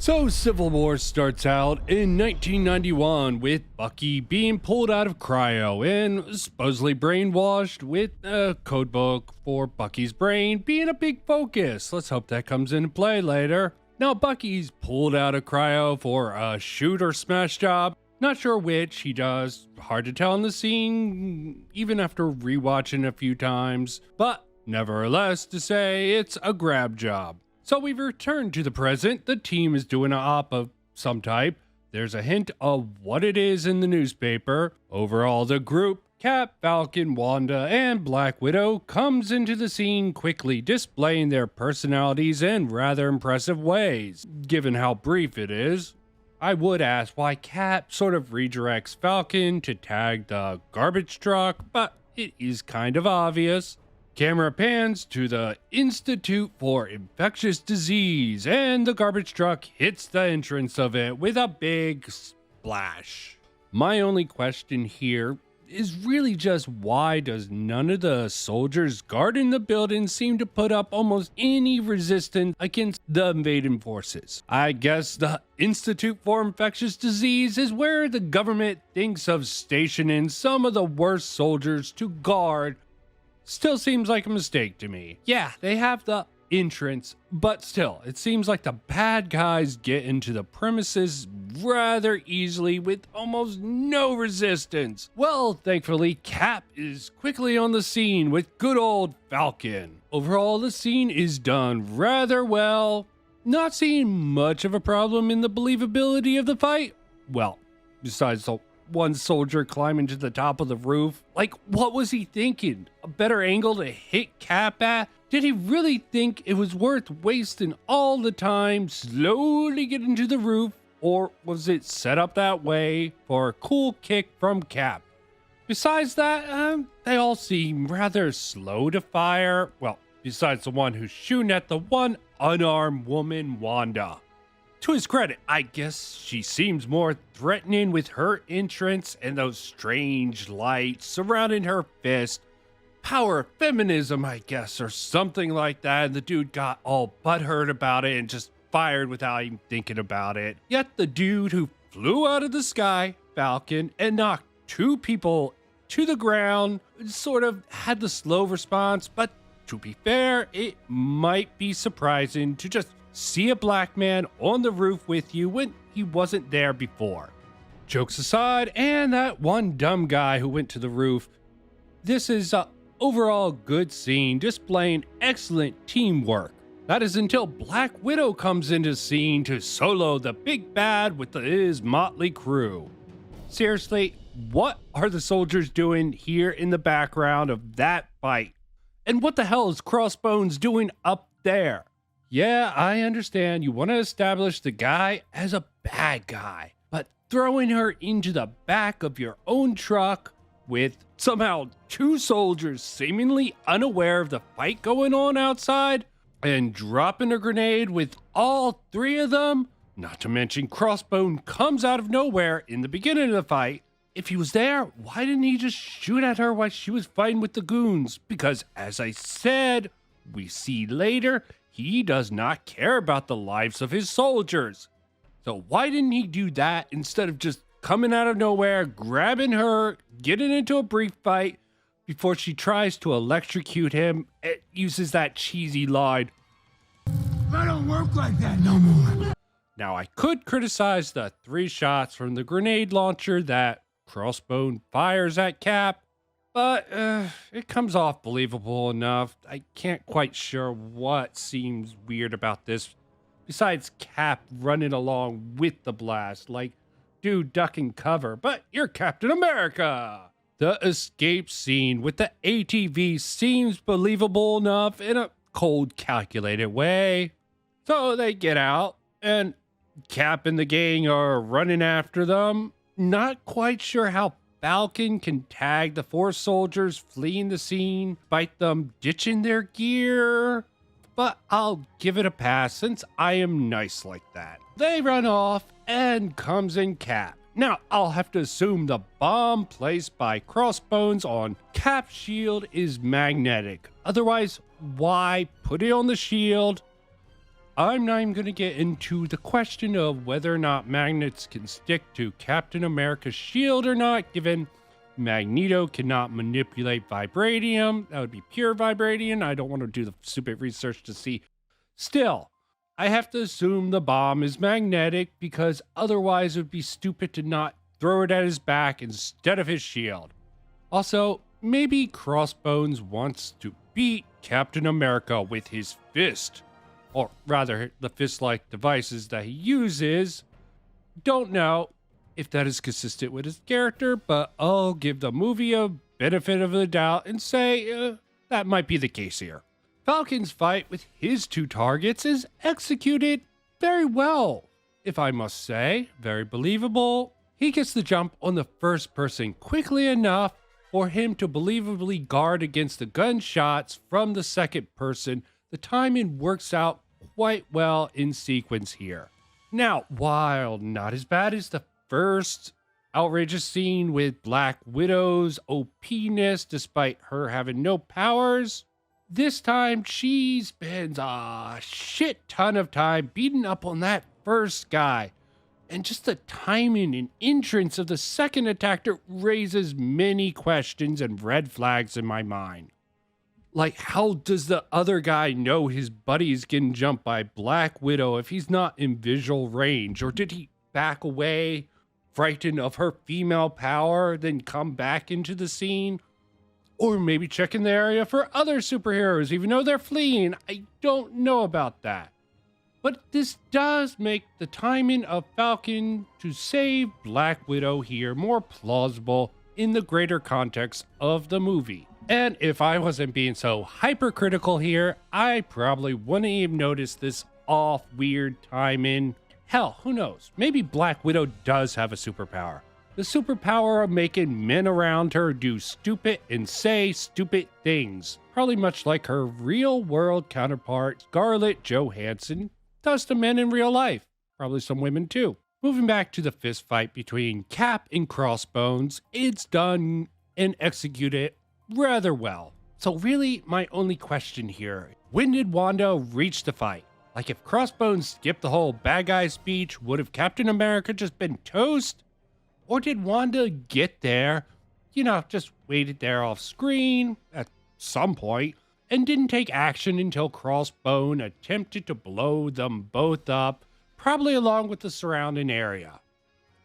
So Civil War starts out in 1991 with Bucky being pulled out of cryo and supposedly brainwashed, with a codebook for Bucky's brain being a big focus. Let's hope that comes into play later. Now Bucky's pulled out of cryo for a shoot or smash job. Not sure which he does, hard to tell in the scene even after rewatching a few times, but nevertheless to say it's a grab job. So we've returned to the present. The team is doing an op of some type. There's a hint of what it is in the newspaper. Overall, the group, Cap, Falcon, Wanda, and Black Widow, comes into the scene quickly, displaying their personalities in rather impressive ways. Given how brief it is, I would ask why Cap sort of redirects Falcon to tag the garbage truck, but it is kind of obvious. Camera pans to the Institute for Infectious Disease, and the garbage truck hits the entrance of it with a big splash. My only question here is really just why does none of the soldiers guarding the building seem to put up almost any resistance against the invading forces? I guess the Institute for Infectious Disease is where the government thinks of stationing some of the worst soldiers to guard. Still seems like a mistake to me. Yeah, they have the entrance, but still, it seems like the bad guys get into the premises rather easily with almost no resistance. Well, thankfully, Cap is quickly on the scene with good old Falcon. Overall, the scene is done rather well. Not seeing much of a problem in the believability of the fight. Well, besides the one soldier climbing to the top of the roof. Like, what was he thinking? A better angle to hit Cap at? Did he really think it was worth wasting all the time slowly getting to the roof? Or was it set up that way for a cool kick from Cap? Besides that, they all seem rather slow to fire. Well, besides the one who's shooting at the one unarmed woman, Wanda. To his credit, I guess she seems more threatening with her entrance and those strange lights surrounding her fist. Power of feminism, I guess, or something like that. And the dude got all butthurt about it and just fired without even thinking about it. Yet the dude who flew out of the sky, Falcon, and knocked two people to the ground sort of had the slow response. But to be fair, it might be surprising to just see a black man on the roof with you when he wasn't there before. Jokes aside, and that one dumb guy who went to the roof, this is an overall good scene displaying excellent teamwork. That is until Black Widow comes into scene to solo the big bad with his motley crew. Seriously, what are the soldiers doing here in the background of that fight? And what the hell is Crossbones doing up there? Yeah, I understand you want to establish the guy as a bad guy, but throwing her into the back of your own truck with somehow two soldiers seemingly unaware of the fight going on outside and dropping a grenade with all three of them, not to mention Crossbone comes out of nowhere in the beginning of the fight. If he was there, why didn't he just shoot at her while she was fighting with the goons? Because as I said, we see later, he does not care about the lives of his soldiers. So why didn't he do that instead of just coming out of nowhere, grabbing her, getting into a brief fight before she tries to electrocute him? It uses that cheesy line, I don't work like that no more. Now I could criticize the 3 shots from the grenade launcher that Crossbone fires at Cap, but it comes off believable enough. I can't quite sure what seems weird about this, besides Cap running along with the blast, like, dude, duck and cover, but you're Captain America. The escape scene with the ATV seems believable enough in a cold, calculated way. So they get out, and Cap and the gang are running after them. Not quite sure how Falcon can tag the 4 soldiers fleeing the scene, despite them ditching their gear, but I'll give it a pass since I am nice like that. They run off, and comes in Cap. Now, I'll have to assume the bomb placed by Crossbones on Cap's shield is magnetic. Otherwise, why put it on the shield? I'm not even going to get into the question of whether or not magnets can stick to Captain America's shield or not, given Magneto cannot manipulate vibranium. That would be pure vibranium. I don't want to do the stupid research to see. Still, I have to assume the bomb is magnetic because otherwise it would be stupid to not throw it at his back instead of his shield. Also, maybe Crossbones wants to beat Captain America with his fist. Or rather, the fist-like devices that he uses. Don't know if that is consistent with his character, but I'll give the movie a benefit of the doubt and say that might be the case here. Falcon's fight with his two targets is executed very well, if I must say. Very believable. He gets the jump on the first person quickly enough for him to believably guard against the gunshots from the second person. The timing works out quite well in sequence here. Now, while not as bad as the first outrageous scene with Black Widow's OP-ness despite her having no powers, this time she spends a shit ton of time beating up on that first guy. And just the timing and entrance of the second attacker raises many questions and red flags in my mind. Like, how does the other guy know his buddy's getting jumped by Black Widow if he's not in visual range? Or did he back away, frightened of her female power, then come back into the scene? Or maybe checking the area for other superheroes, even though they're fleeing. I don't know about that. But this does make the timing of Falcon to save Black Widow here more plausible in the greater context of the movie. And if I wasn't being so hypercritical here, I probably wouldn't even notice this off weird timing. Hell, who knows? Maybe Black Widow does have a superpower. The superpower of making men around her do stupid and say stupid things. Probably much like her real world counterpart, Scarlett Johansson, does to men in real life. Probably some women too. Moving back to the fist fight between Cap and Crossbones, it's done and executed rather well. So really, my only question here, when did Wanda reach the fight? Like, if Crossbones skipped the whole bad guy speech, would have Captain America just been toast? Or did Wanda get there, just waited there off screen at some point, and didn't take action until Crossbone attempted to blow them both up, probably along with the surrounding area?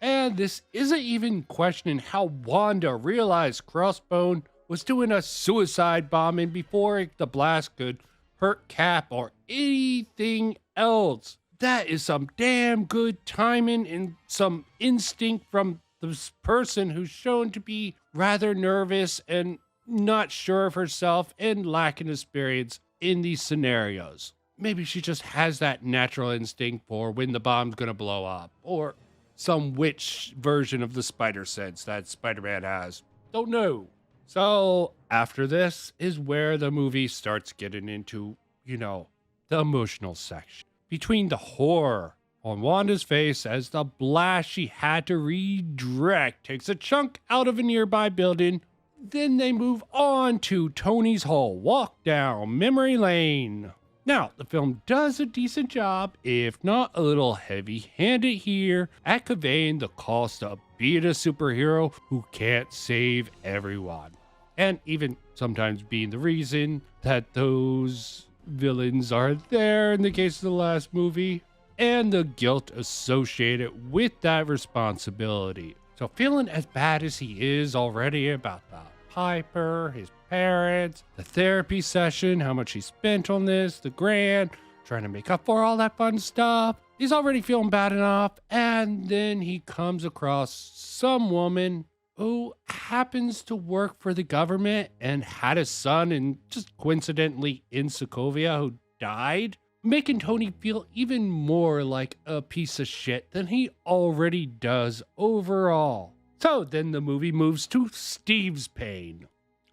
And this isn't even questioning how Wanda realized Crossbone was doing a suicide bombing before the blast could hurt Cap or anything else. That is some damn good timing and some instinct from this person who's shown to be rather nervous and not sure of herself and lacking experience in these scenarios. Maybe she just has that natural instinct for when the bomb's gonna blow up, or some witch version of the spider sense that Spider-Man has. Don't know. So after this is where the movie starts getting into, the emotional section. Between the horror on Wanda's face as the blast she had to redirect takes a chunk out of a nearby building, then they move on to Tony's whole walk down memory lane. Now, the film does a decent job, if not a little heavy-handed here, at conveying the cost of being a superhero who can't save everyone. And even sometimes being the reason that those villains are there in the case of the last movie, and the guilt associated with that responsibility. So feeling as bad as he is already about the Piper, his parents, the therapy session, how much he spent on this, the grant, trying to make up for all that fun stuff. He's already feeling bad enough, and then he comes across some woman who happens to work for the government and had a son and just coincidentally in Sokovia who died, making Tony feel even more like a piece of shit than he already does overall. So then the movie moves to Steve's pain.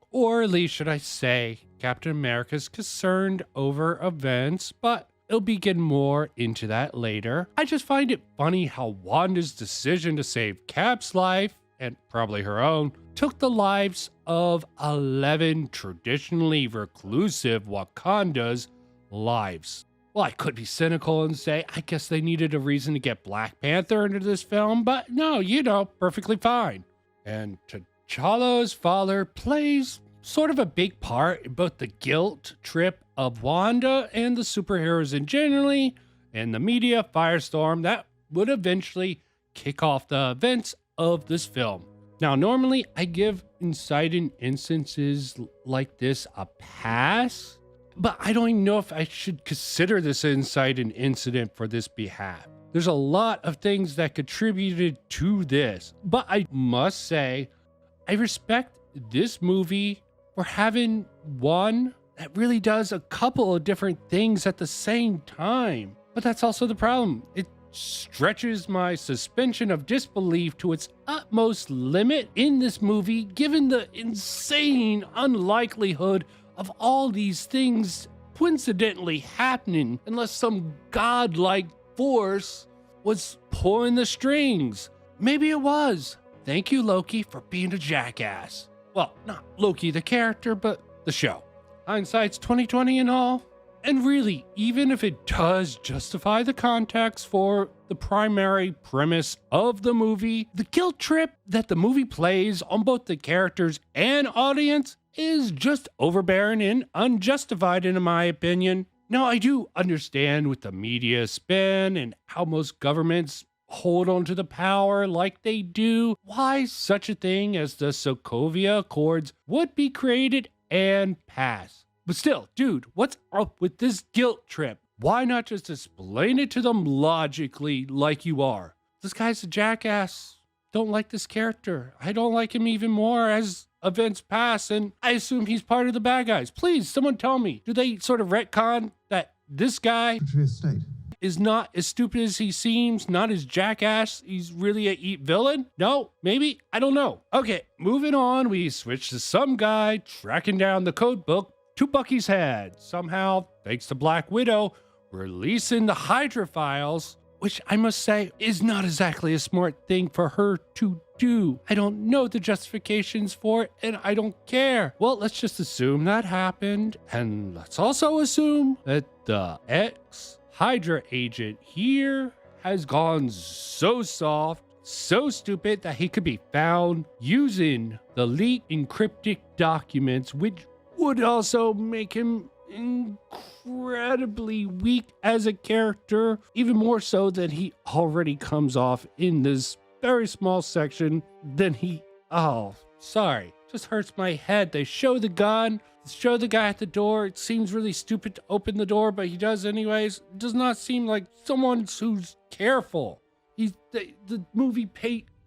Or at least should I say, Captain America's concerned over events, but it'll be getting more into that later. I just find it funny how Wanda's decision to save Cap's life, and probably her own, took the lives of 11 traditionally reclusive Wakanda's lives. Well, I could be cynical and say, I guess they needed a reason to get Black Panther into this film, but no, perfectly fine. And T'Challa's father plays sort of a big part in both the guilt trip of Wanda and the superheroes in generally, and the media firestorm that would eventually kick off the events of this film. Now, normally I give inciting instances like this a pass, but I don't even know if I should consider this an inciting incident for this behalf. There's a lot of things that contributed to this, but I must say, I respect this movie for having one that really does a couple of different things at the same time. But that's also the problem. It stretches my suspension of disbelief to its utmost limit in this movie, given the insane unlikelihood of all these things coincidentally happening unless some godlike force was pulling the strings. Maybe it was. Thank you, Loki, for being a jackass. Well, not Loki the character, but the show. Hindsight's 2020 and all. And really, even if it does justify the context for the primary premise of the movie, the guilt trip that the movie plays on both the characters and audience is just overbearing and unjustified in my opinion. Now, I do understand with the media spin and how most governments hold on to the power like they do, why such a thing as the Sokovia Accords would be created and passed. But still, dude, what's up with this guilt trip? Why not just explain it to them logically like you are? This guy's a jackass. Don't like this character. I don't like him even more as events pass, and I assume he's part of the bad guys. Please, someone tell me, do they sort of retcon that this guy is not as stupid as he seems, not as jackass, he's really a villain? No? Maybe? I don't know. Okay, moving on, we switch to some guy tracking down the code book to Bucky's head. Somehow, thanks to Black Widow, releasing the Hydra files, which I must say is not exactly a smart thing for her to do. I don't know the justifications for it, and I don't care. Well, let's just assume that happened, and let's also assume that the ex-Hydra agent here has gone so soft, so stupid that he could be found using the leaked encrypted documents, which would also make him incredibly weak as a character, even more so than he already comes off in this very small section. Just hurts my head. They show the gun, show the guy at the door. It seems really stupid to open the door, but he does anyways. It does not seem like someone who's careful. The movie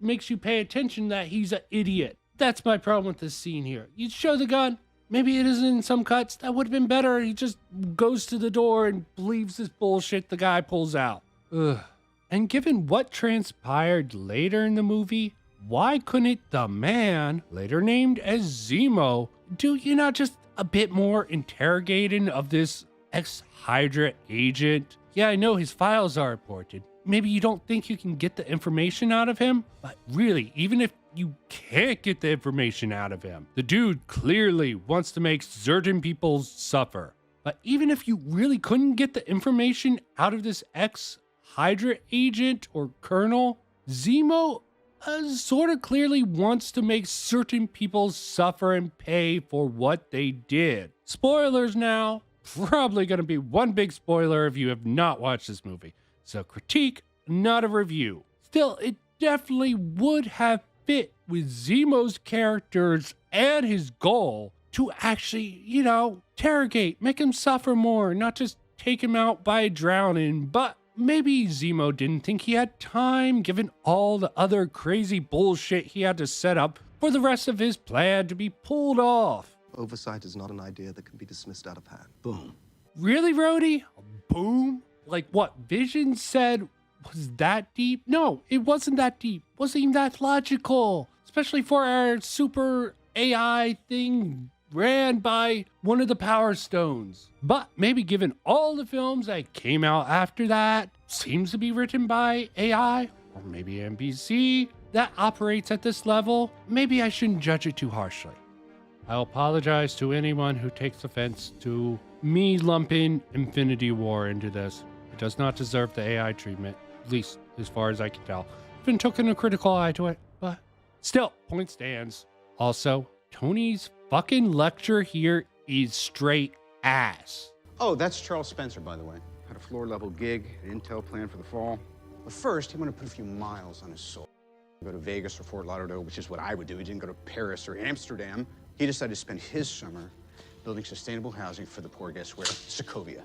makes you pay attention that he's an idiot. That's my problem with this scene here. You show the gun. Maybe it isn't in some cuts. That would have been better. He just goes to the door and believes this bullshit the guy pulls out. Ugh. And given what transpired later in the movie, why couldn't the man, later named as Zemo, do just a bit more interrogating of this ex-Hydra agent? Yeah, I know his files are important. Maybe you don't think you can get the information out of him, but really, even if you can't get the information out of him, the dude clearly wants to make certain people suffer. But even if you really couldn't get the information out of this ex-Hydra agent or colonel, Zemo sort of clearly wants to make certain people suffer and pay for what they did. Spoilers now. Probably going to be one big spoiler if you have not watched this movie. So critique, not a review. Still, it definitely would have fit with Zemo's characters and his goal to actually, interrogate, make him suffer more, not just take him out by drowning. But maybe Zemo didn't think he had time, given all the other crazy bullshit he had to set up for the rest of his plan to be pulled off. Oversight is not an idea that can be dismissed out of hand. Boom. Really, Rhodey? Boom? Like what Vision said was that deep? No, it wasn't that deep. Wasn't even that logical. Especially for our super AI thing ran by one of the Power Stones. But maybe given all the films that came out after that, seems to be written by AI, or maybe NBC, that operates at this level, maybe I shouldn't judge it too harshly. I'll apologize to anyone who takes offense to me lumping Infinity War into this. It does not deserve the AI treatment, at least as far as I can tell. Even took in a critical eye to it, but still, point stands. Also, Tony's fucking lecture here is straight ass. Oh, that's Charles Spencer, by the way. Had a floor-level gig, an intel plan for the fall. But first, he wanted to put a few miles on his soul. Go to Vegas or Fort Lauderdale, which is what I would do. He didn't go to Paris or Amsterdam. He decided to spend his summer building sustainable housing for the poor, guess where? Sokovia.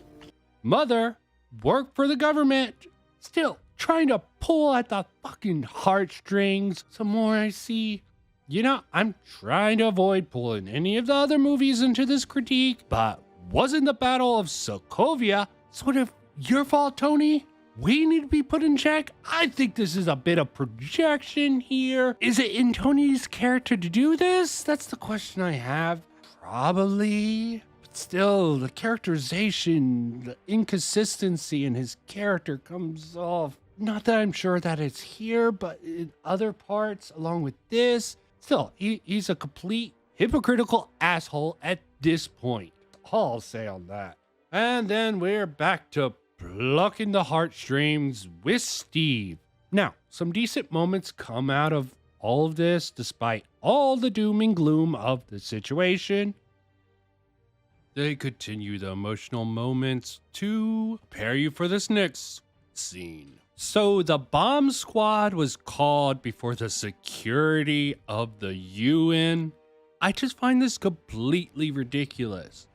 Mother, work for the government. Still trying to pull at the fucking heartstrings. Some more I see. You know, I'm trying to avoid pulling any of the other movies into this critique, but wasn't the Battle of Sokovia sort of your fault, Tony? We need to be put in check. I think this is a bit of projection here. Is it in Tony's character to do this? That's the question I have. Probably. But still, the characterization, the inconsistency in his character comes off. Not that I'm sure that it's here, but in other parts, along with this. Still, he's a complete hypocritical asshole at this point. All I'll say on that. And then we're back to plucking the heartstrings with Steve. Now, some decent moments come out of all of this, despite all the doom and gloom of the situation. They continue the emotional moments to prepare you for this next scene. So the bomb squad was called before the security of the UN. I just find this completely ridiculous.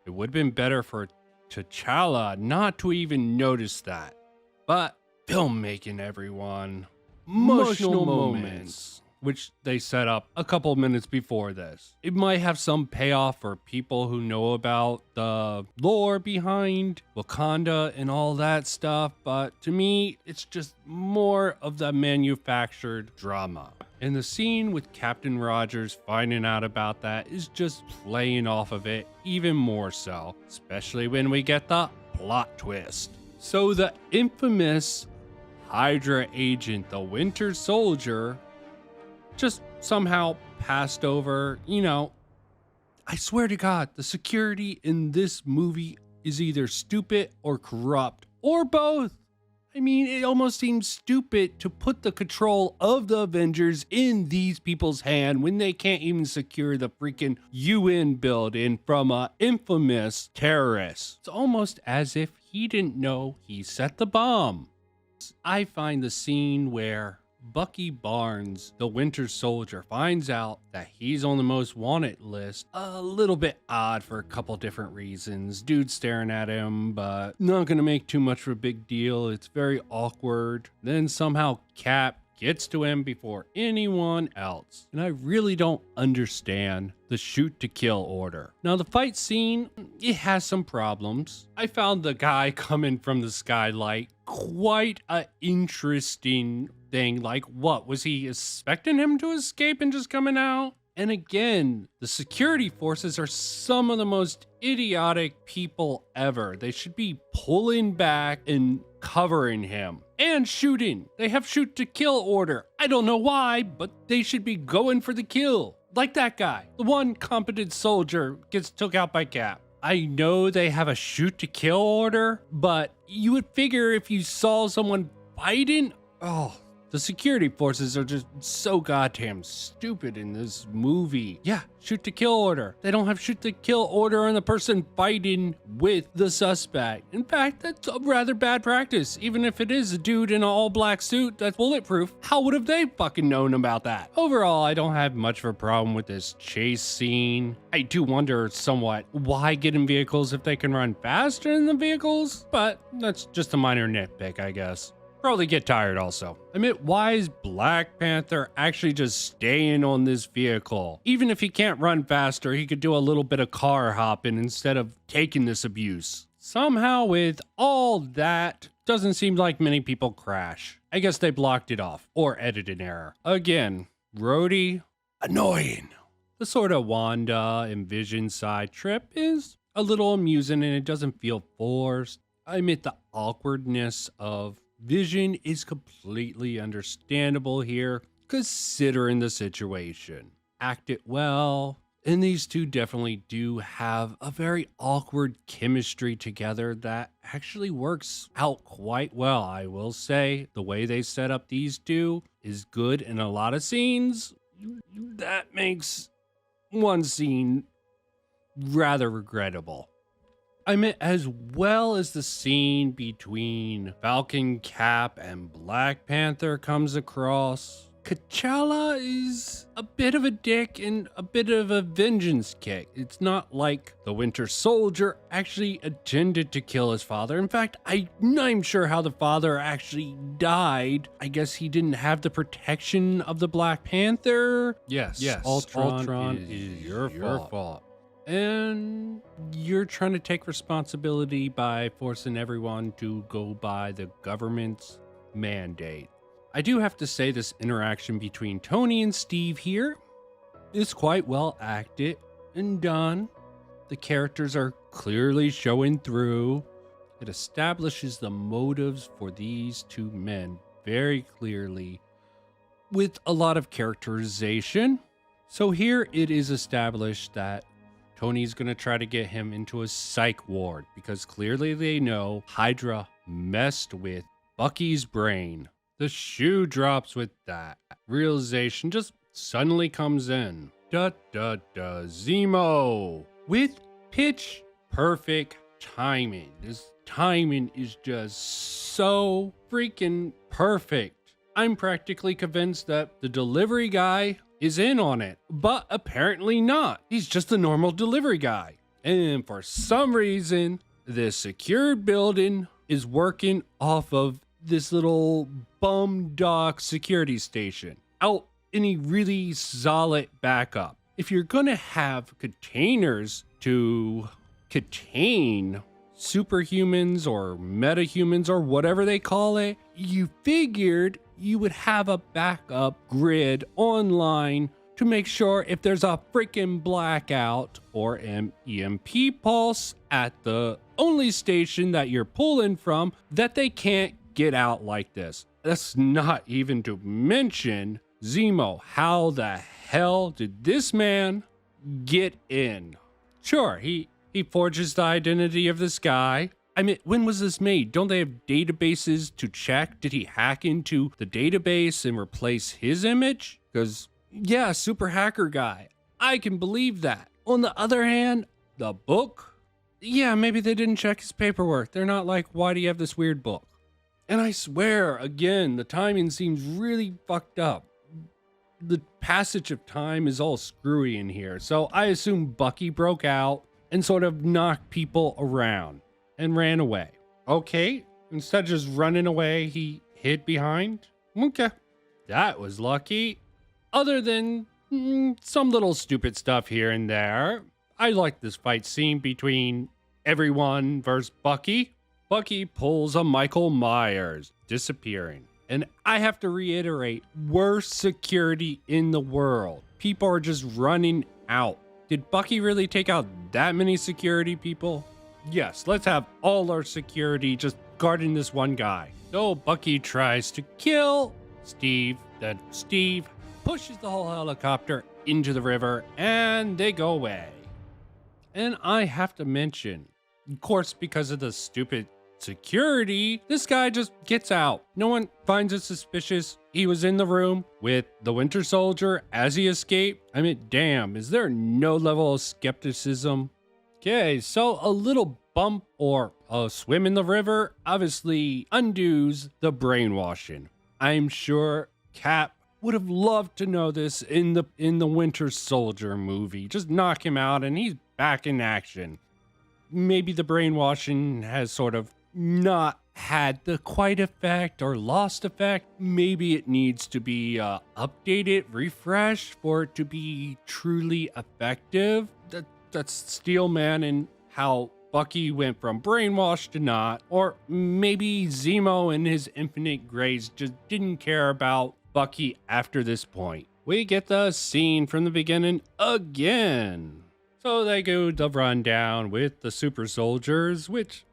It would have been better for T'Challa not to even notice that. But filmmaking, everyone. Emotional moments, which they set up a couple minutes before this. It might have some payoff for people who know about the lore behind Wakanda and all that stuff, but to me, it's just more of the manufactured drama. And the scene with Captain Rogers finding out about that is just playing off of it even more so, especially when we get the plot twist. So the infamous Hydra agent, the Winter Soldier, just somehow passed over. You know, I swear to God, the security in this movie is either stupid or corrupt, or both. I mean, it almost seems stupid to put the control of the Avengers in these people's hand when they can't even secure the freaking UN building from a infamous terrorist. It's almost as if he didn't know he set the bomb. I find the scene where Bucky Barnes, the Winter Soldier, finds out that he's on the most wanted list a little bit odd for a couple different reasons. Dude staring at him, but not gonna make too much of a big deal. It's very awkward. Then somehow Cap gets to him before anyone else. And I really don't understand the shoot to kill order. Now the fight scene, it has some problems. I found the guy coming from the skylight quite an interesting thing. Like, what was he expecting him to escape and just coming out? And again, the security forces are some of the most idiotic people ever. They should be pulling back and covering him and shooting. They have shoot to kill order. I don't know why, but they should be going for the kill. Like that guy, the one competent soldier gets took out by Cap. I know they have a shoot to kill order, but you would figure if you saw someone fighting, the security forces are just so goddamn stupid in this movie. Yeah, shoot to kill order. They don't have shoot to kill order on the person fighting with the suspect. In fact, that's a rather bad practice. Even if it is a dude in an all black suit that's bulletproof, how would have they fucking known about that? Overall, I don't have much of a problem with this chase scene. I do wonder somewhat why get in vehicles if they can run faster than the vehicles, but that's just a minor nitpick, I guess. Probably get tired also. I mean, why is Black Panther actually just staying on this vehicle? Even if he can't run faster, he could do a little bit of car hopping instead of taking this abuse. Somehow with all that, doesn't seem like many people crash. I guess they blocked it off or edited error. Again, Rhodey, annoying. The sort of Wanda and Vision side trip is a little amusing and it doesn't feel forced. I admit the awkwardness of Vision is completely understandable here, considering the situation. Act it well, And these two definitely do have a very awkward chemistry together that actually works out quite well. I will say the way they set up these two is good in a lot of scenes. That makes one scene rather regrettable. I mean, as well as the scene between Falcon, Cap, and Black Panther comes across, T'Challa is a bit of a dick and a bit of a vengeance kick. It's not like the Winter Soldier actually intended to kill his father. In fact, I'm not even sure how the father actually died. I guess he didn't have the protection of the Black Panther. Yes, Ultron is your fault. And you're trying to take responsibility by forcing everyone to go by the government's mandate. I do have to say this interaction between Tony and Steve here is quite well acted and done. The characters are clearly showing through. It establishes the motives for these two men very clearly with a lot of characterization. So here it is established that Tony's going to try to get him into a psych ward because clearly they know Hydra messed with Bucky's brain. The shoe drops with that. Realization just suddenly comes in. Zemo. With pitch perfect timing. This timing is just so freaking perfect. I'm practically convinced that the delivery guy is in on it, but apparently not. He's just a normal delivery guy. And for some reason, this secured building is working off of this little bum dock security station out any really solid backup. If you're gonna have containers to contain superhumans or metahumans or whatever they call it, you figured you would have a backup grid online to make sure if there's a freaking blackout or an EMP pulse at the only station that you're pulling from, that they can't get out like this. That's not even to mention Zemo. How the hell did this man get in? Sure, he forges the identity of this guy. I mean, when was this made? Don't they have databases to check? Did he hack into the database and replace his image? Because, yeah, super hacker guy. I can believe that. On the other hand, the book? Yeah, maybe they didn't check his paperwork. They're not like, why do you have this weird book? And I swear, again, the timing seems really fucked up. The passage of time is all screwy in here. So I assume Bucky broke out and sort of knocked people around and ran away. Okay, instead of just running away, he hid behind. Okay, that was lucky. Other than some little stupid stuff here and there, I like this fight scene between everyone versus Bucky. Bucky pulls a Michael Myers, disappearing. And I have to reiterate, worst security in the world. People are just running out. Did Bucky really take out that many security people? Yes, let's have all our security just guarding this one guy. So Bucky tries to kill Steve, then Steve pushes the whole helicopter into the river and they go away. And I have to mention, of course, because of the stupid security, this guy just gets out. No one finds it suspicious. He was in the room with the Winter Soldier as he escaped. I mean, damn, is there no level of skepticism? Okay, so a little bump or a swim in the river obviously undoes the brainwashing. I'm sure Cap would have loved to know this in the Winter Soldier movie. Just knock him out and he's back in action. Maybe the brainwashing has sort of not had the quite effect or lost effect. Maybe it needs to be updated, refreshed for it to be truly effective. That's Steel Man and how Bucky went from brainwashed to not. Or maybe Zemo and his infinite grace just didn't care about Bucky after this point. We get the scene from the beginning again. So they go the rundown with the super soldiers, which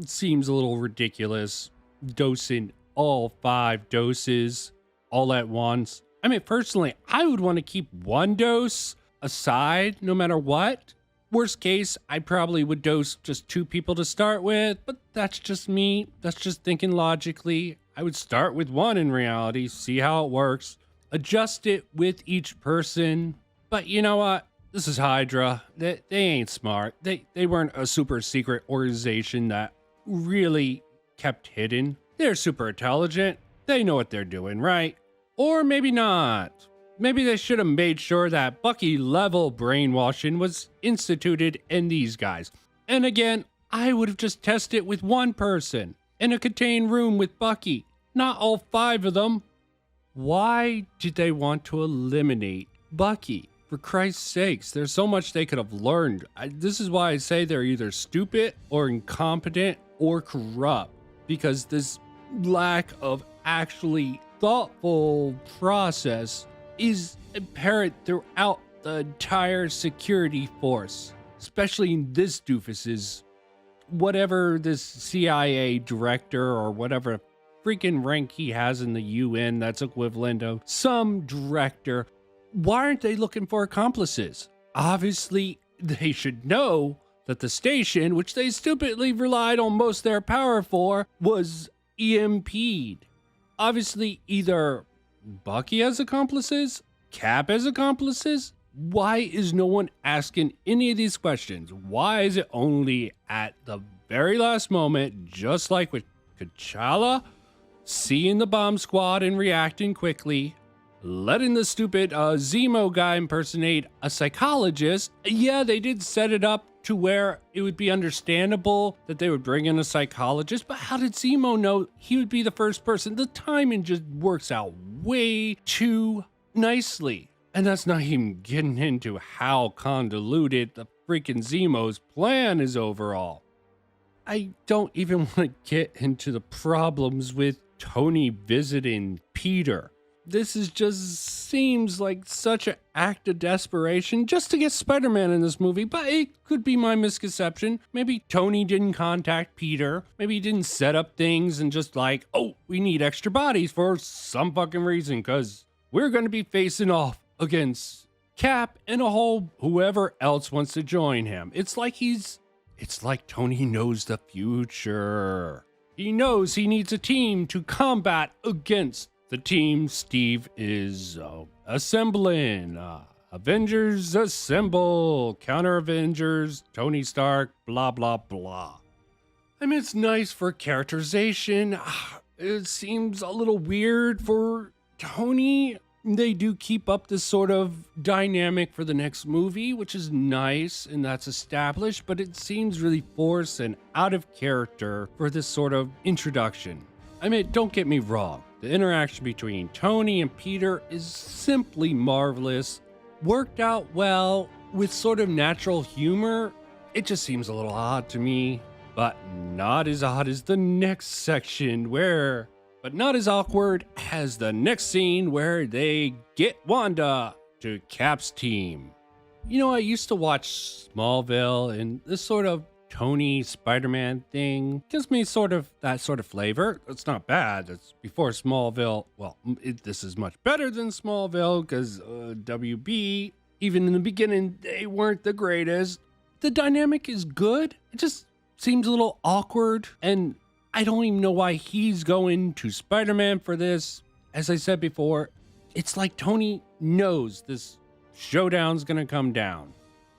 seems a little ridiculous, dosing all 5 doses all at once. I mean, personally, I would want to keep 1 dose aside no matter what. Worst case, I probably would dose just 2 people to start with, but that's just me. That's just thinking logically. I would start with 1 in reality, see how it works, adjust it with each person. But you know what? This is Hydra. They ain't smart. They weren't a super secret organization that really kept hidden. They're super intelligent. They know what they're doing, right? Or maybe not. Maybe they should have made sure that Bucky-level brainwashing was instituted in these guys. And again, I would have just tested it with 1 person in a contained room with Bucky, not all 5 of them. Why did they want to eliminate Bucky? For Christ's sakes, there's so much they could have learned. This is why I say they're either stupid or incompetent or corrupt, because this lack of actually thoughtful process is apparent throughout the entire security force, especially in this doofus's, whatever this CIA director or whatever freaking rank he has in the UN that's equivalent of some director. Why aren't they looking for accomplices? Obviously, they should know that the station, which they stupidly relied on most of their power for, was EMP'd. Obviously, either Bucky has accomplices, Cap has accomplices. Why is no one asking any of these questions? Why is it only at the very last moment, just like with T'Challa, seeing the bomb squad and reacting quickly, letting the stupid Zemo guy impersonate a psychologist? Yeah, they did set it up to where it would be understandable that they would bring in a psychologist, but how did Zemo know he would be the first person? The timing just works out way too nicely. And that's not even getting into how convoluted the freaking Zemo's plan is overall. I don't even want to get into the problems with Tony visiting Peter. This is just seems like such an act of desperation just to get Spider-Man in this movie, but it could be my misconception. Maybe Tony didn't contact Peter. Maybe he didn't set up things and just like, oh, we need extra bodies for some fucking reason because we're going to be facing off against Cap and a whole whoever else wants to join him. It's like Tony knows the future. He knows he needs a team to combat against the team Steve is assembling. Avengers assemble, counter Avengers, Tony Stark, blah, blah, blah. I mean, it's nice for characterization. It seems a little weird for Tony. They do keep up this sort of dynamic for the next movie, which is nice and that's established, but it seems really forced and out of character for this sort of introduction. I mean, don't get me wrong. The interaction between Tony and Peter is simply marvelous, worked out well with sort of natural humor. It just seems a little odd to me, but not as odd as the next section but not as awkward as the next scene where they get Wanda to Cap's team. You know, I used to watch Smallville, and this sort of Tony Spider-Man thing gives me that sort of flavor. It's not bad. It's before Smallville. Well, this is much better than Smallville because WB, even in the beginning, they weren't the greatest. The dynamic is good. It just seems a little awkward, and I don't even know why he's going to Spider-Man for this. As I said before, it's like Tony knows this showdown's gonna come down.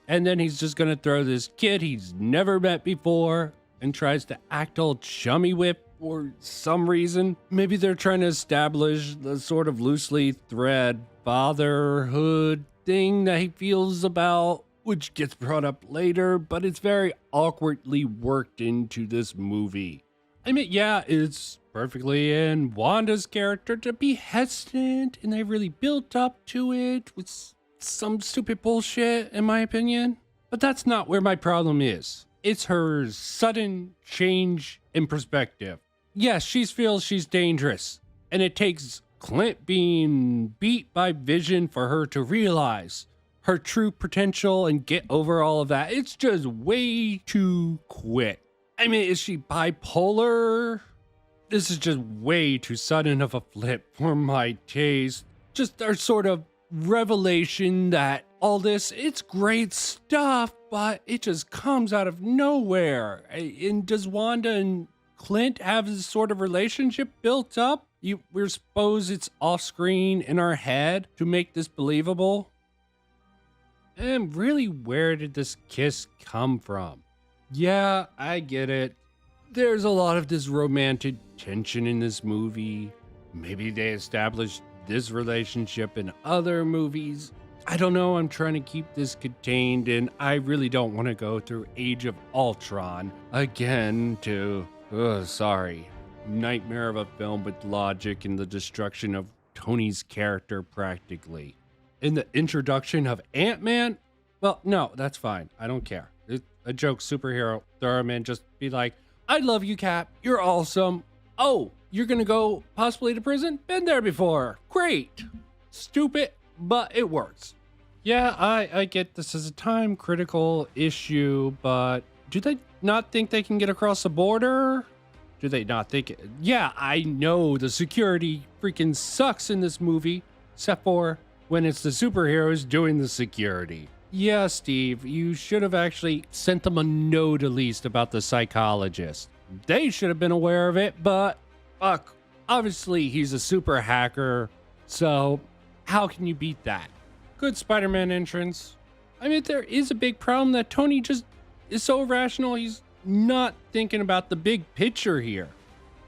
And then he's just gonna throw this kid he's never met before and tries to act all chummy whip for some reason. Maybe they're trying to establish the sort of loosely thread fatherhood thing that he feels about, which gets brought up later, but it's very awkwardly worked into this movie. I mean, yeah, it's perfectly in Wanda's character to be hesitant, and they really built up to it with some stupid bullshit, in my opinion. But that's not where my problem is. It's her sudden change in perspective. Yes, she feels she's dangerous, and it takes Clint being beat by Vision for her to realize her true potential and get over all of that. It's just way too quick. I mean, is she bipolar? This is just way too sudden of a flip for my taste. Just our sort of revelation that all this. It's great stuff, but it just comes out of nowhere. And does Wanda and Clint have this sort of relationship built up? We're supposed it's off screen in our head to make this believable. And really, where did this kiss come from? Yeah, I get it. There's a lot of this romantic tension in this movie. Maybe they established this relationship in other movies. I don't know, I'm trying to keep this contained, and I really don't want to go through Age of Ultron again to, nightmare of a film with logic and the destruction of Tony's character practically. In the introduction of Ant-Man, well, no, that's fine. I don't care. It's a joke superhero. Throw him in, just be like, I love you, Cap. You're awesome. Oh, you're gonna go possibly to prison? Been there before. Great. Stupid, but it works. Yeah, I get this is a time critical issue, but do they not think they can get across the border? Do they not think it? Yeah, I know the security freaking sucks in this movie, except for when it's the superheroes doing the security. Yeah, Steve, you should have actually sent them a note at least about the psychologist. They should have been aware of it, but fuck, obviously he's a super hacker, so how can you beat that? Good Spider-Man entrance. I mean, there is a big problem that Tony just is so irrational, he's not thinking about the big picture here.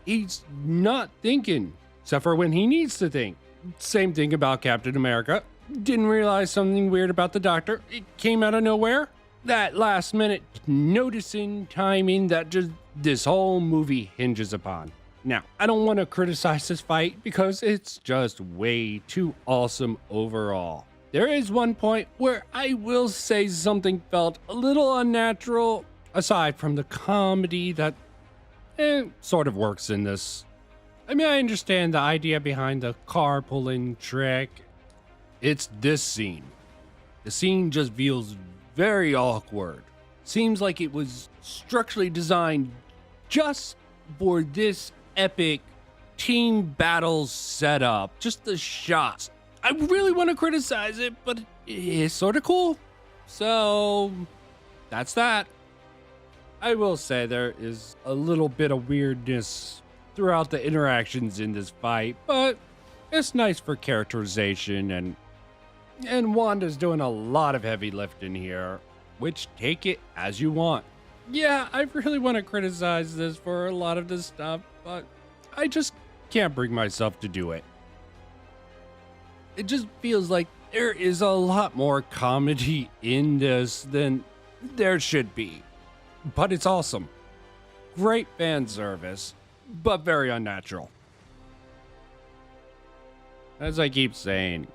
He's not thinking, except for when he needs to think. Same thing about Captain America. Didn't realize something weird about the doctor. It came out of nowhere. That last minute noticing timing that just this whole movie hinges upon. Now, I don't want to criticize this fight because it's just way too awesome overall. There is one point where I will say something felt a little unnatural, aside from the comedy that sort of works in this. I mean, I understand the idea behind the car pulling trick. It's this scene. The scene just feels very awkward. Seems like it was structurally designed just for this epic team battle setup. Just the shots. I really want to criticize it, but it's sort of cool. So, that's that. I will say there is a little bit of weirdness throughout the interactions in this fight, but it's nice for characterization, and Wanda's doing a lot of heavy lifting here, which take it as you want. Yeah, I really want to criticize this for a lot of this stuff, but I just can't bring myself to do it. It just feels like there is a lot more comedy in this than there should be. But it's awesome. Great fan service, but very unnatural. As I keep saying,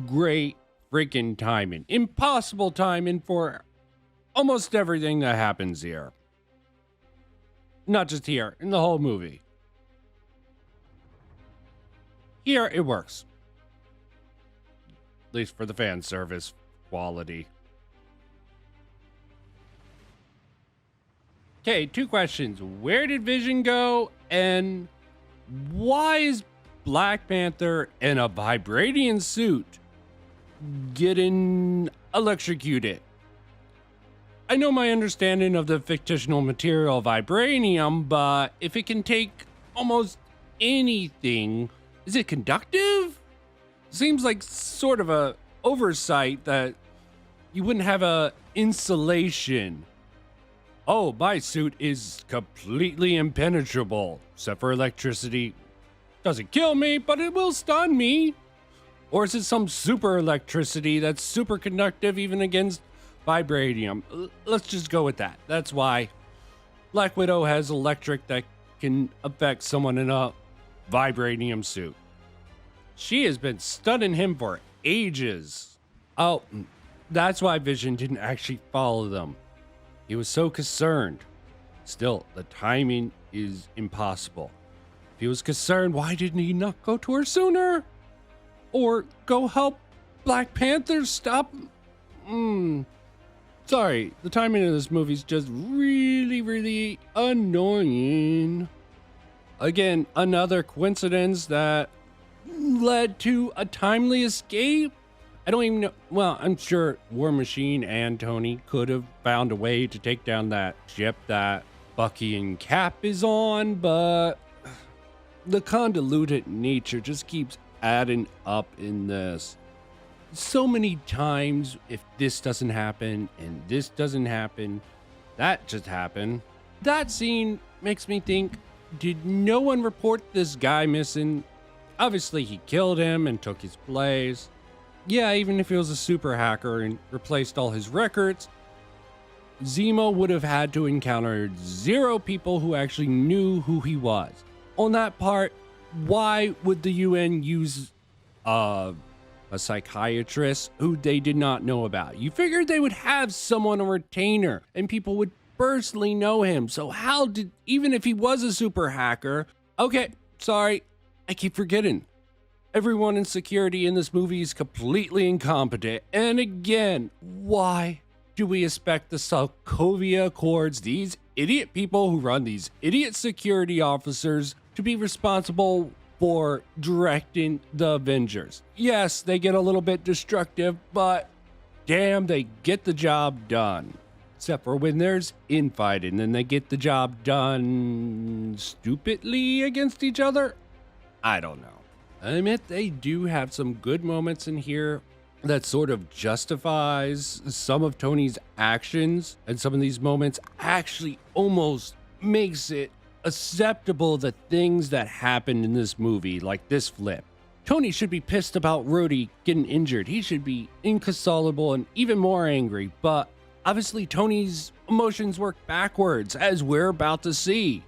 great freaking timing. Impossible timing for almost everything that happens here. Not just here, in the whole movie. Here, it works. At least for the fan service quality. Okay, 2 questions. Where did Vision go? And why is Black Panther in a vibranium suit getting electrocuted? I know my understanding of the fictional material vibranium, but if it can take almost anything, is it conductive? Seems like sort of a oversight that you wouldn't have a insulation. Oh, my suit is completely impenetrable, except for electricity. Doesn't kill me, but it will stun me. Or is it some super electricity that's super conductive even against vibranium? Let's just go with that. That's why Black Widow has electric that can affect someone in a vibranium suit. She has been stunning him for ages. Oh, that's why Vision didn't actually follow them. He was so concerned. Still, the timing is impossible. If he was concerned, why didn't he not go to her sooner? Or go help Black Panther stop? Sorry, the timing of this movie is just really, really annoying. Again, another coincidence that led to a timely escape. I don't even know. Well, I'm sure War Machine and Tony could have found a way to take down that ship that Bucky and Cap is on, but the convoluted nature just keeps adding up in this. So many times, if this doesn't happen and this doesn't happen, that just happened. That scene makes me think, did no one report this guy missing? Obviously, he killed him and took his place. Yeah, even if he was a super hacker and replaced all his records, Zemo would have had to encounter 0 people who actually knew who he was. On that part, why would the UN use a psychiatrist who they did not know about? You figured they would have someone, a retainer, and people would personally know him. So how did, even if he was a super hacker, okay, sorry, I keep forgetting. Everyone in security in this movie is completely incompetent. And again, why do we expect the Sokovia Accords, these idiot people who run these idiot security officers, to be responsible for directing the Avengers? Yes, they get a little bit destructive, but damn, they get the job done. Except for when there's infighting, then they get the job done stupidly against each other. I don't know. I admit they do have some good moments in here that sort of justifies some of Tony's actions, and some of these moments actually almost makes it acceptable the things that happened in this movie, like this flip. Tony should be pissed about Rhodey getting injured. He should be inconsolable and even more angry, but obviously Tony's emotions work backwards, as we're about to see.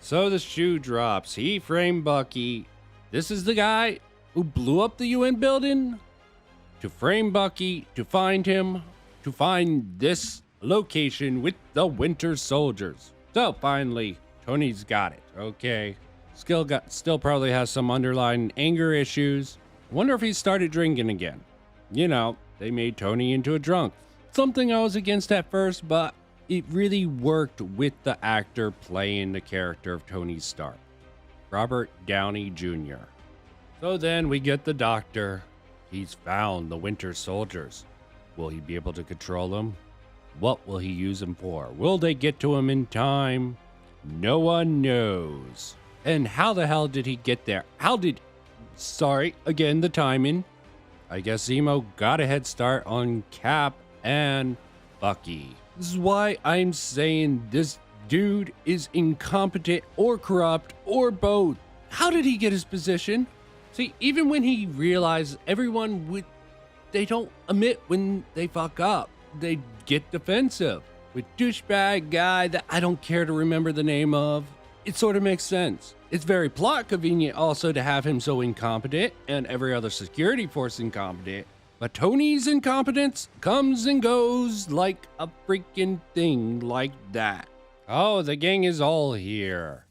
So the shoe drops. He framed Bucky. This is the guy who blew up the UN building to frame Bucky, to find him, to find this location with the Winter Soldiers. So finally, Tony's got it. Okay. Still probably has some underlying anger issues. I wonder if he started drinking again. You know, they made Tony into a drunk. Something I was against at first, but it really worked with the actor playing the character of Tony Stark, Robert Downey Jr. So then we get the doctor. He's found the Winter Soldiers. Will he be able to control them? What will he use them for? Will they get to him in time? No one knows. And how the hell did he get there? Sorry, again, the timing. I guess Zemo got a head start on Cap and Bucky. This is why I'm saying this dude is incompetent or corrupt or both. How did he get his position? See, even when he realized they don't admit when they fuck up. They get defensive. With douchebag guy that I don't care to remember the name of, it sort of makes sense. It's very plot convenient also to have him so incompetent and every other security force incompetent. But Tony's incompetence comes and goes like a freaking thing like that. Oh, the gang is all here.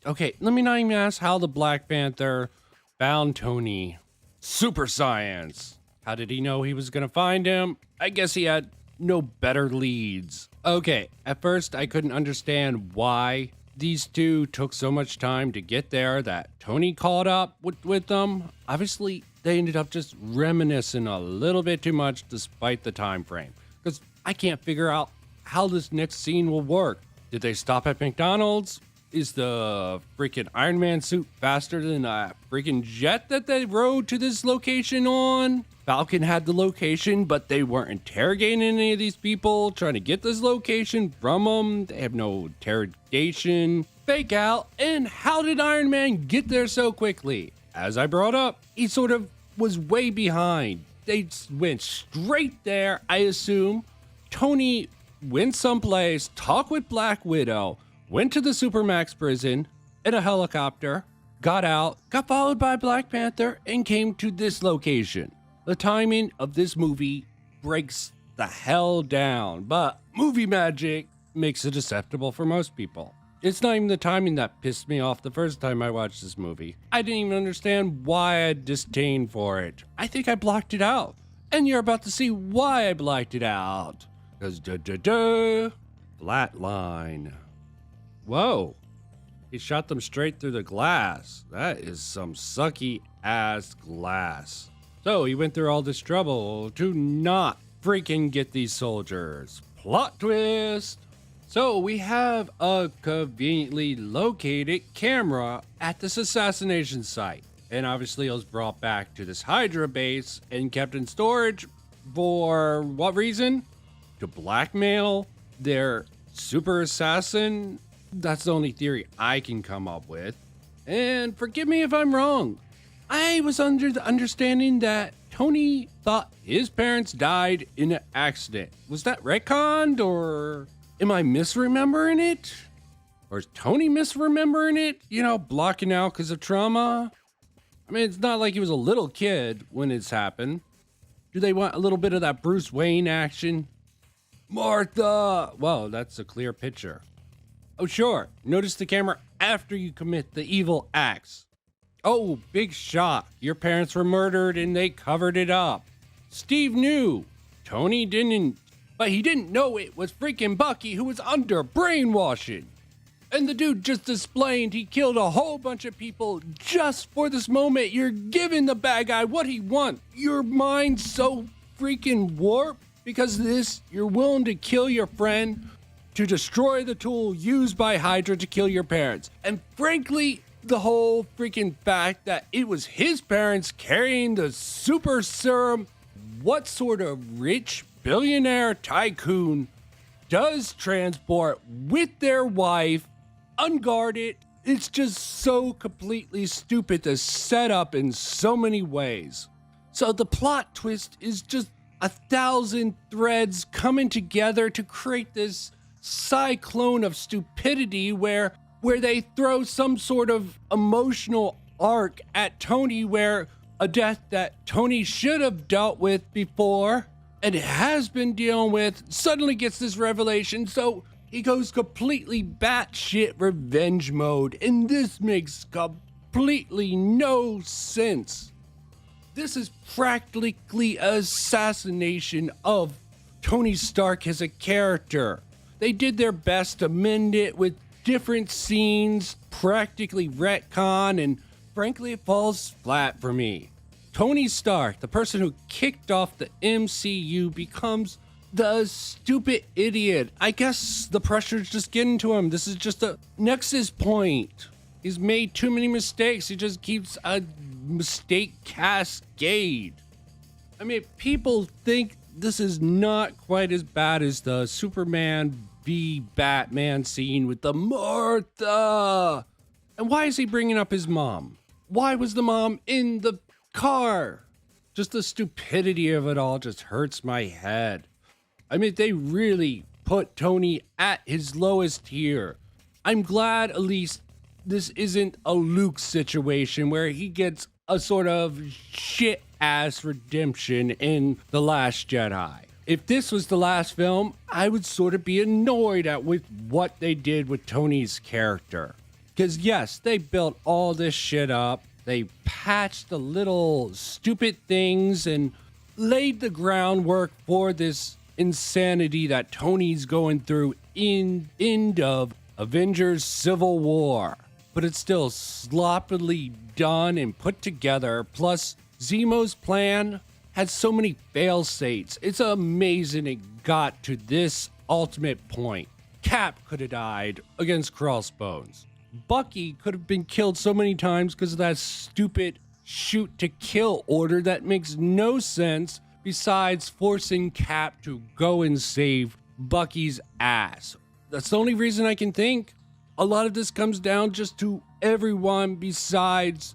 Okay, let me not even ask how the Black Panther found Tony. Super science. How did he know he was gonna find him? I guess he had no better leads. Okay, at first I couldn't understand why these two took so much time to get there that Tony caught up with them. Obviously, they ended up just reminiscing a little bit too much despite the time frame. Because I can't figure out how this next scene will work. Did they stop at McDonald's? Is the freaking Iron Man suit faster than a freaking jet that they rode to this location on? Falcon had the location, but they weren't interrogating any of these people, trying to get this location from them. They have no interrogation. Fake out. And how did Iron Man get there so quickly? As I brought up, he sort of was way behind. They went straight there, I assume. Tony went someplace, talked with Black Widow, went to the Supermax prison in a helicopter, got out, got followed by Black Panther, and came to this location. The timing of this movie breaks the hell down, but movie magic makes it acceptable for most people. It's not even the timing that pissed me off the first time I watched this movie. I didn't even understand why I had disdain for it. I think I blocked it out. And you're about to see why I blocked it out. Because flatline. Whoa. He shot them straight through the glass. That is some sucky ass glass. So he went through all this trouble to not freaking get these soldiers. Plot twist! So we have a conveniently located camera at this assassination site. And obviously it was brought back to this Hydra base and kept in storage for what reason? To blackmail their super assassin? That's the only theory I can come up with. And forgive me if I'm wrong. I was under the understanding that Tony thought his parents died in an accident. Was that retconned, or am I misremembering it? Or is Tony misremembering it? You know, blocking out because of trauma? I mean, it's not like he was a little kid when it's happened. Do they want a little bit of that Bruce Wayne action? Martha! Well, that's a clear picture. Oh, sure. Notice the camera after you commit the evil acts. Oh, big shock. Your parents were murdered and they covered it up. Steve knew. Tony didn't. But he didn't know it was freaking Bucky who was under brainwashing. And the dude just explained he killed a whole bunch of people just for this moment. You're giving the bad guy what he wants. Your mind's so freaking warped because of this. You're willing to kill your friend to destroy the tool used by Hydra to kill your parents. And frankly, the whole freaking fact that it was his parents carrying the super serum. What sort of rich billionaire tycoon does transport with their wife unguarded? It's just so completely stupid to set up in so many ways. So the plot twist is just 1,000 threads coming together to create this cyclone of stupidity where they throw some sort of emotional arc at Tony, where a death that Tony should have dealt with before and has been dealing with suddenly gets this revelation. So he goes completely batshit revenge mode, and this makes completely no sense. This is practically assassination of Tony Stark as a character. They did their best to mend it with different scenes, practically retcon, and frankly it falls flat for me. Tony Stark, the person who kicked off the MCU, becomes the stupid idiot. I guess the pressure's just getting to him. This is just a nexus point. He's made too many mistakes. He just keeps a mistake cascade. I mean, people think this is not quite as bad as the Superman v Batman scene with the Martha. And why is he bringing up his mom? Why was the mom in the car? Just the stupidity of it all just hurts my head. I mean, they really put Tony at his lowest here. I'm glad at least this isn't a Luke situation where he gets a sort of shit-ass redemption in The Last Jedi. If this was the last film, I would sort of be annoyed with what they did with Tony's character. Because yes, they built all this shit up. They patched the little stupid things and laid the groundwork for this insanity that Tony's going through in end of Avengers Civil War. But it's still sloppily done and put together. Plus, Zemo's plan had so many fail-safes. It's amazing it got to this ultimate point. Cap could have died against Crossbones. Bucky could have been killed so many times because of that stupid shoot-to-kill order that makes no sense besides forcing Cap to go and save Bucky's ass. That's the only reason I can think. A lot of this comes down just to everyone besides...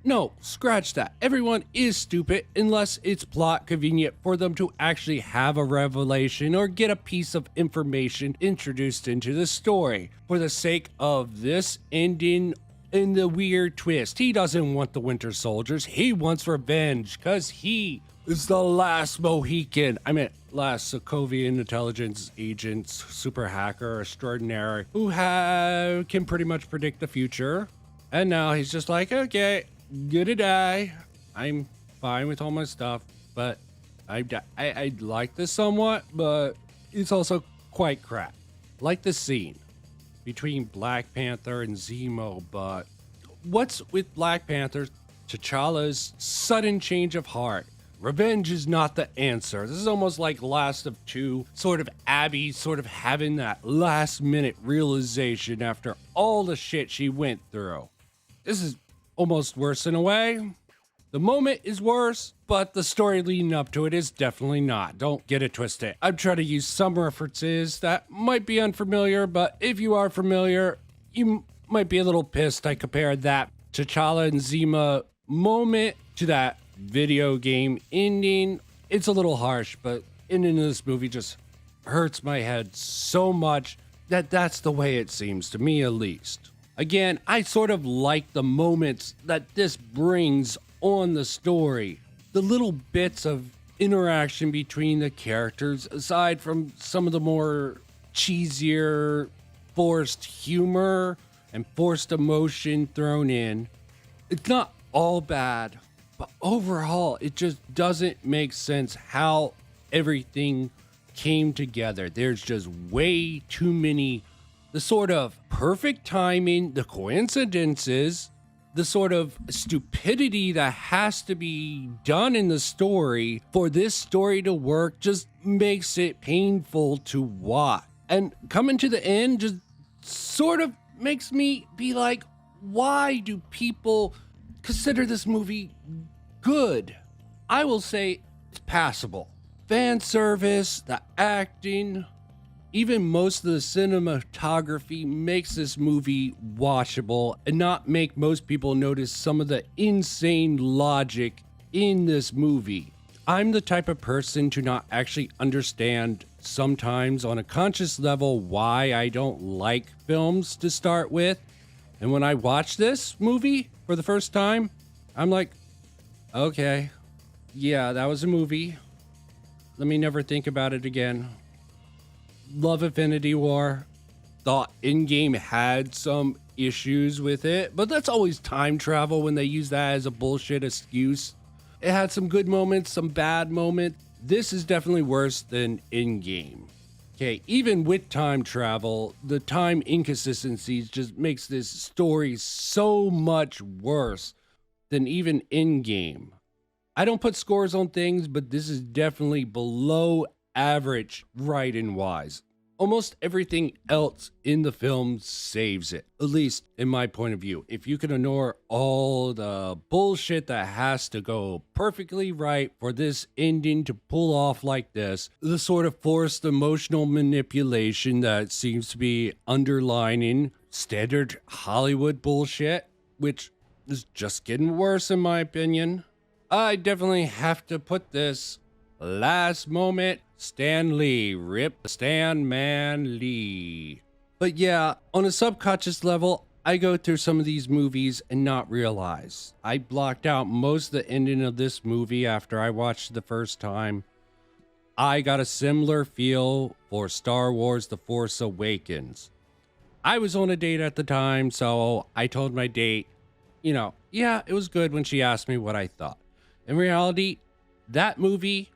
No, scratch that. Everyone is stupid unless it's plot convenient for them to actually have a revelation or get a piece of information introduced into the story. For the sake of this ending in the weird twist, he doesn't want the Winter Soldiers. He wants revenge because he is the last Mohican. I mean, last Sokovian intelligence agent, super hacker extraordinary who can pretty much predict the future. And now he's just like, okay, gonna die. I'm fine with all my stuff, but I like this somewhat, but it's also quite crap. Like the scene between Black Panther and Zemo, but what's with Black Panther T'Challa's sudden change of heart. Revenge is not the answer. This is almost like Last of Two, sort of Abby sort of having that last minute realization after all the shit she went through. This is almost worse in a way. The moment is worse, but the story leading up to it is definitely not. Don't get it twisted. I'm trying to use some references that might be unfamiliar, but if you are familiar, you might be a little pissed I compared that T'Challa and Zima moment to that video game ending. It's a little harsh, but ending of this movie just hurts my head so much that that's the way it seems to me, at least. Again, I sort of like the moments that this brings on the story. The little bits of interaction between the characters, aside from some of the more cheesier forced humor and forced emotion thrown in. It's not all bad, but overall, it just doesn't make sense how everything came together. There's just way too many, the sort of perfect timing, the coincidences, the sort of stupidity that has to be done in the story for this story to work just makes it painful to watch. And coming to the end just sort of makes me be like, why do people consider this movie good? I will say it's passable. Fan service, the acting, even most of the cinematography makes this movie watchable and not make most people notice some of the insane logic in this movie. I'm the type of person to not actually understand sometimes on a conscious level why I don't like films to start with. And when I watch this movie for the first time, I'm like, okay, yeah, that was a movie. Let me never think about it again. Love Infinity War. Thought Endgame had some issues with it, but that's always time travel when they use that as a bullshit excuse. It had some good moments, some bad moments. This is definitely worse than Endgame. Okay, even with time travel, the time inconsistencies just makes this story so much worse than even Endgame. I don't put scores on things, but this is definitely below average writing-wise. Almost everything else in the film saves it, at least in my point of view. If you can ignore all the bullshit that has to go perfectly right for this ending to pull off like this, the sort of forced emotional manipulation that seems to be underlining standard Hollywood bullshit, which is just getting worse in my opinion, I definitely have to put this last moment Stan Lee, rip Stan Man Lee. But yeah, on a subconscious level, I go through some of these movies and not realize. I blocked out most of the ending of this movie after I watched it the first time. I got a similar feel for Star Wars The Force Awakens. I was on a date at the time, so I told my date, yeah, it was good when she asked me what I thought. In reality, that movie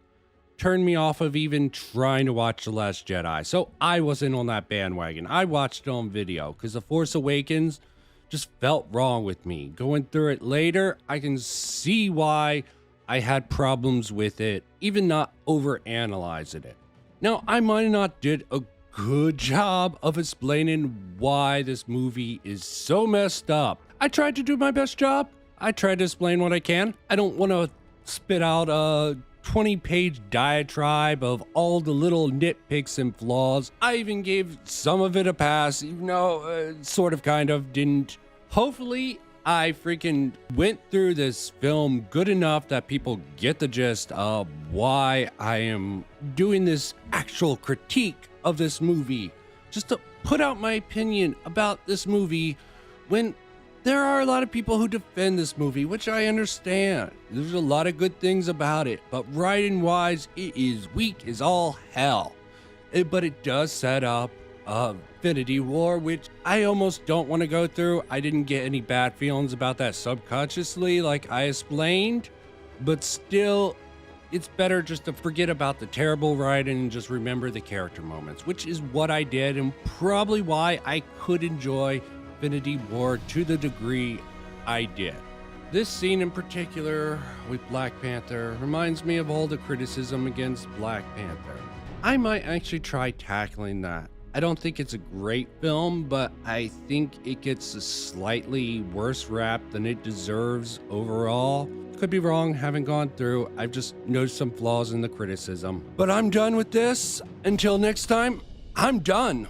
turned me off of even trying to watch The Last Jedi. So I wasn't on that bandwagon. I watched it on video because The Force Awakens just felt wrong with me. Going through it later, I can see why I had problems with it, even not overanalyzing it. Now, I might not did a good job of explaining why this movie is so messed up. I tried to do my best job. I tried to explain what I can. I don't want to spit out a 20-page diatribe of all the little nitpicks and flaws. I even gave some of it a pass, even though sort of kind of didn't. Hopefully, I freaking went through this film good enough that people get the gist of why I am doing this actual critique of this movie. Just to put out my opinion about this movie when there are a lot of people who defend this movie, which I understand. There's a lot of good things about it, but writing-wise, it is weak as all hell. But it does set up Infinity War, which I almost don't want to go through. I didn't get any bad feelings about that subconsciously, like I explained, but still, it's better just to forget about the terrible writing and just remember the character moments, which is what I did and probably why I could enjoy Infinity War to the degree I did. This scene in particular with Black Panther reminds me of all the criticism against Black Panther. I might actually try tackling that. I don't think it's a great film, but I think it gets a slightly worse rap than it deserves overall. Could be wrong, haven't gone through. I've just noticed some flaws in the criticism. But I'm done with this. Until next time, I'm done.